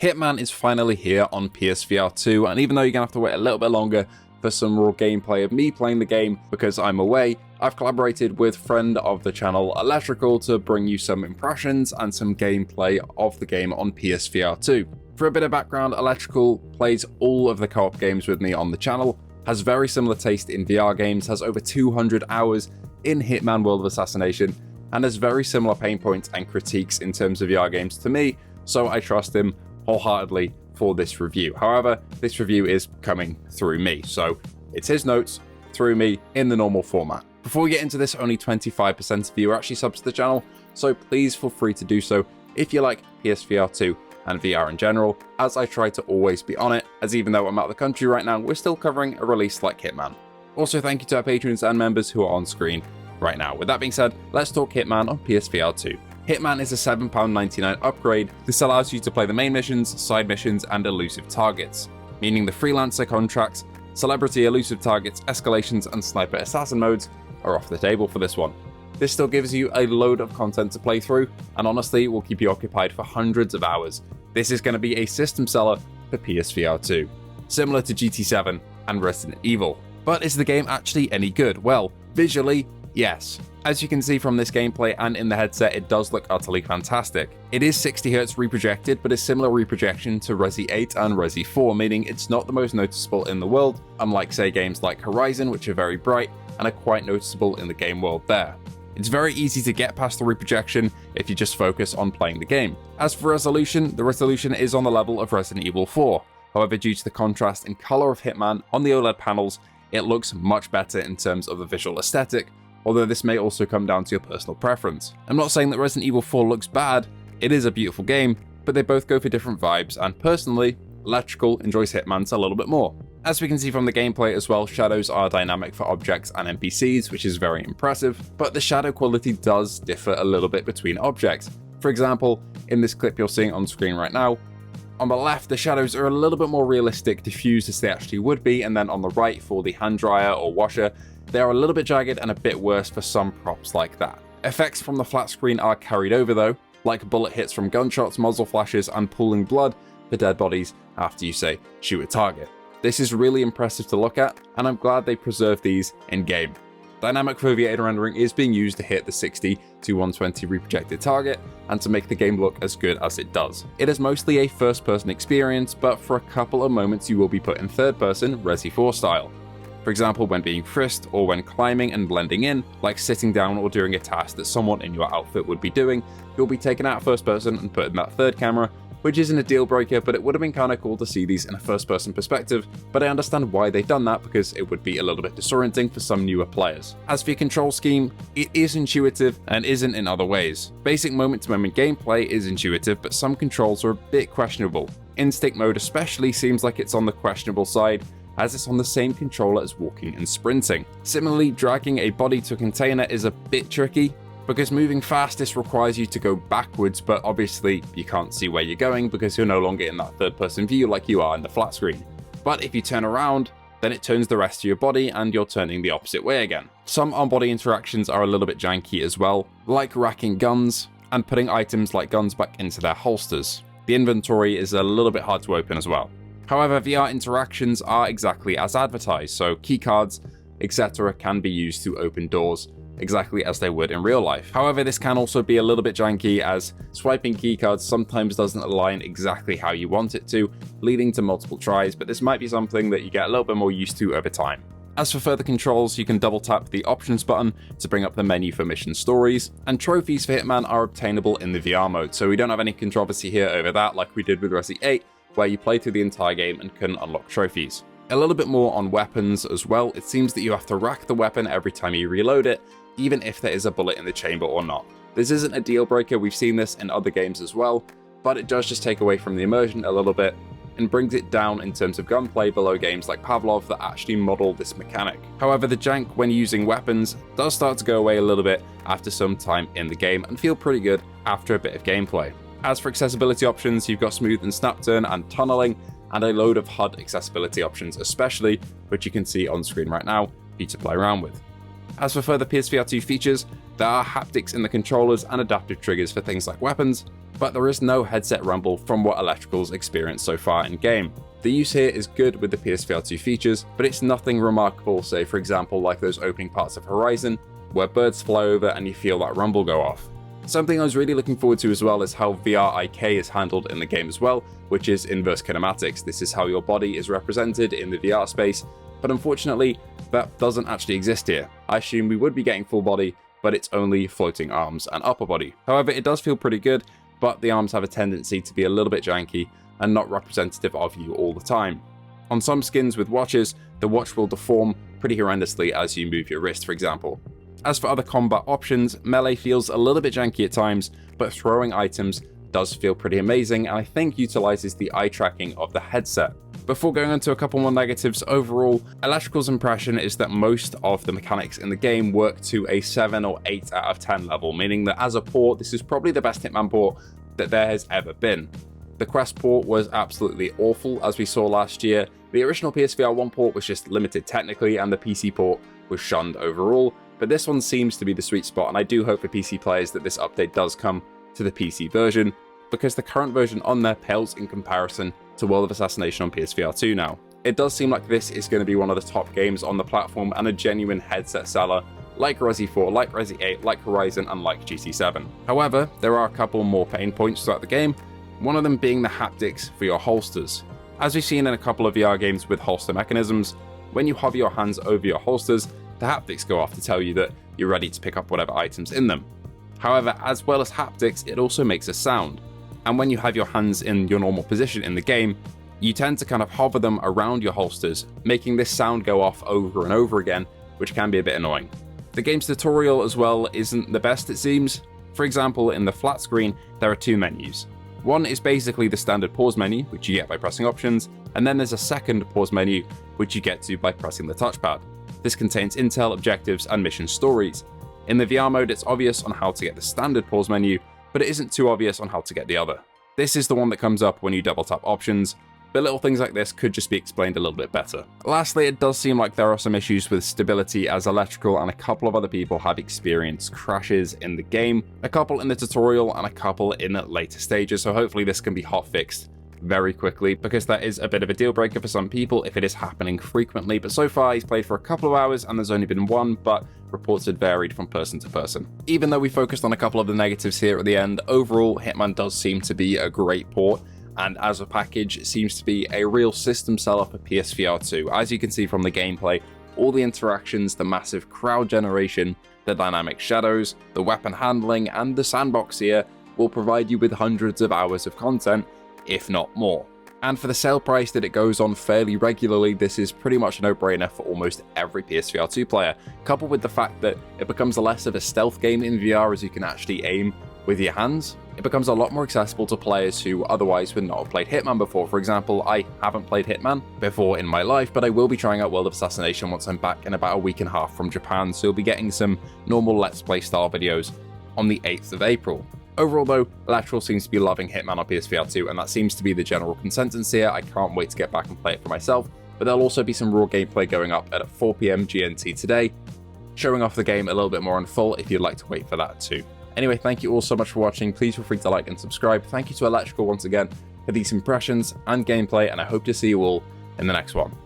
Hitman is finally here on PSVR2, and even though you're gonna have to wait a little bit longer for some raw gameplay of me playing the game because I'm away, I've collaborated with friend of the channel Electrical to bring you some impressions and some gameplay of the game on PSVR2. For a bit of background, Electrical plays all of the co-op games with me on the channel, has very similar taste in VR games, has over 200 hours in Hitman World of Assassination, and has very similar pain points and critiques in terms of VR games to me, so I trust him wholeheartedly for this review. However, this review is coming through me, so it's his notes through me in the normal format. Before we get into this, only 25% of you are actually subs to the channel, so please feel free to do so if you like PSVR2 and VR in general, as I try to always be on it, as even though I'm out of the country right now, we're still covering a release like Hitman. Also, thank you to our patrons and members who are on screen right now. With that being said, let's talk Hitman on PSVR2. Hitman is a £7.99 upgrade. This allows you to play the main missions, side missions, and elusive targets, meaning the freelancer contracts, celebrity elusive targets, escalations, and sniper assassin modes are off the table for this one. This still gives you a load of content to play through, and honestly will keep you occupied for hundreds of hours. This is going to be a system seller for PSVR2, similar to GT7 and Resident Evil. But is the game actually any good? Well, visually, yes. As you can see from this gameplay and in the headset, it does look utterly fantastic. It is 60Hz reprojected, but a similar reprojection to Resi 8 and Resi 4, meaning it's not the most noticeable in the world, unlike say games like Horizon, which are very bright and are quite noticeable in the game world there. It's very easy to get past the reprojection if you just focus on playing the game. As for resolution, the resolution is on the level of Resident Evil 4. However, due to the contrast in color of Hitman on the OLED panels, it looks much better in terms of the visual aesthetic, although this may also come down to your personal preference. I'm not saying that Resident Evil 4 looks bad, it is a beautiful game, but they both go for different vibes, and personally, Electrical enjoys Hitman's a little bit more. As we can see from the gameplay as well, shadows are dynamic for objects and NPCs, which is very impressive, but the shadow quality does differ a little bit between objects. For example, in this clip you're seeing on screen right now, on the left the shadows are a little bit more realistic, diffused as they actually would be, and then on the right for the hand dryer or washer, they are a little bit jagged and a bit worse for some props like that. Effects from the flat screen are carried over though, like bullet hits from gunshots, muzzle flashes, and pooling blood for dead bodies after you say shoot a target. This is really impressive to look at, and I'm glad they preserved these in-game. Dynamic foveated rendering is being used to hit the 60 to 120 reprojected target, and to make the game look as good as it does. It is mostly a first-person experience, but for a couple of moments you will be put in third-person Resi 4 style. For example, when being frisked or when climbing and blending in, like sitting down or doing a task that someone in your outfit would be doing, you'll be taken out first person and put in that third camera, which isn't a deal breaker, but it would have been kind of cool to see these in a first person perspective, but I understand why they've done that because it would be a little bit disorienting for some newer players. As for your control scheme, it is intuitive and isn't in other ways. Basic moment to moment gameplay is intuitive, but some controls are a bit questionable. Instinct mode especially seems like it's on the questionable side, as it's on the same controller as walking and sprinting. Similarly, dragging a body to a container is a bit tricky, because moving fastest requires you to go backwards, but obviously you can't see where you're going because you're no longer in that third person view like you are in the flat screen. But if you turn around, then it turns the rest of your body and you're turning the opposite way again. Some on-body interactions are a little bit janky as well, like racking guns and putting items like guns back into their holsters. The inventory is a little bit hard to open as well. However, VR interactions are exactly as advertised, so keycards, etc. can be used to open doors exactly as they would in real life. However, this can also be a little bit janky, as swiping keycards sometimes doesn't align exactly how you want it to, leading to multiple tries, but this might be something that you get a little bit more used to over time. As for further controls, you can double tap the options button to bring up the menu for mission stories, and trophies for Hitman are obtainable in the VR mode, so we don't have any controversy here over that like we did with Resi 8, where you play through the entire game and couldn't unlock trophies. A little bit more on weapons as well. It seems that you have to rack the weapon every time you reload it, even if there is a bullet in the chamber or not. This isn't a deal breaker, we've seen this in other games as well, but it does just take away from the immersion a little bit and brings it down in terms of gunplay below games like Pavlov that actually model this mechanic. However, the jank when using weapons does start to go away a little bit after some time in the game and feel pretty good after a bit of gameplay. As for accessibility options, you've got smooth and snap turn and tunneling, and a load of HUD accessibility options especially, which you can see on screen right now for you to play around with. As for further PSVR2 features, there are haptics in the controllers and adaptive triggers for things like weapons, but there is no headset rumble from what Electrical's experienced so far in game. The use here is good with the PSVR2 features, but it's nothing remarkable, say for example like those opening parts of Horizon, where birds fly over and you feel that rumble go off. Something I was really looking forward to as well is how VR IK is handled in the game as well, which is inverse kinematics. This is how your body is represented in the VR space, but unfortunately that doesn't actually exist here. I assume we would be getting full body, but it's only floating arms and upper body. However, it does feel pretty good, but the arms have a tendency to be a little bit janky and not representative of you all the time. On some skins with watches, the watch will deform pretty horrendously as you move your wrist, for example. As for other combat options, melee feels a little bit janky at times, but throwing items does feel pretty amazing, and I think utilizes the eye tracking of the headset. Before going on to a couple more negatives, overall, Electrical's impression is that most of the mechanics in the game work to a 7 or 8 out of 10 level, meaning that as a port, this is probably the best Hitman port that there has ever been. The Quest port was absolutely awful, as we saw last year. The original PSVR1 port was just limited technically, and the PC port was shunned overall. But this one seems to be the sweet spot, and I do hope for PC players that this update does come to the PC version, because the current version on there pales in comparison to World of Assassination on PSVR2 now. It does seem like this is going to be one of the top games on the platform and a genuine headset seller, like Resi 4, like Resi 8, like Horizon, and like GT7. However, there are a couple more pain points throughout the game, one of them being the haptics for your holsters. As we've seen in a couple of VR games with holster mechanisms, when you hover your hands over your holsters, the haptics go off to tell you that you're ready to pick up whatever items in them. However, as well as haptics, it also makes a sound. And when you have your hands in your normal position in the game, you tend to kind of hover them around your holsters, making this sound go off over and over again, which can be a bit annoying. The game's tutorial as well isn't the best, it seems. For example, in the flat screen, there are two menus. One is basically the standard pause menu, which you get by pressing options, and then there's a second pause menu, which you get to by pressing the touchpad. This contains intel, objectives, and mission stories. In the VR mode, it's obvious on how to get the standard pause menu, but it isn't too obvious on how to get the other. This is the one that comes up when you double tap options, but little things like this could just be explained a little bit better. Lastly, it does seem like there are some issues with stability, as Electrical and a couple of other people have experienced crashes in the game, a couple in the tutorial and a couple in later stages, so hopefully this can be hot fixed very quickly, because that is a bit of a deal breaker for some people if it is happening frequently. But so far he's played for a couple of hours and there's only been one, but reports had varied from person to person. Even though we focused on a couple of the negatives here at the end, overall Hitman does seem to be a great port, and as a package it seems to be a real system seller for PSVR2. As you can see from the gameplay, all the interactions, the massive crowd generation, the dynamic shadows, the weapon handling, and the sandbox here will provide you with hundreds of hours of content, if not more. And for the sale price that it goes on fairly regularly, this is pretty much a no-brainer for almost every PSVR2 player, coupled with the fact that it becomes less of a stealth game in VR as you can actually aim with your hands. It becomes a lot more accessible to players who otherwise would not have played Hitman before. For example, I haven't played Hitman before in my life, but I will be trying out World of Assassination once I'm back in about a week and a half from Japan, so you'll be getting some normal Let's Play style videos on the 8th of April. Overall though, Electrical seems to be loving Hitman on PSVR2, and that seems to be the general consensus here. I can't wait to get back and play it for myself, but there'll also be some raw gameplay going up at 4 PM GMT today, showing off the game a little bit more in full if you'd like to wait for that too. Anyway, thank you all so much for watching. Please feel free to like and subscribe. Thank you to Electrical once again for these impressions and gameplay, and I hope to see you all in the next one.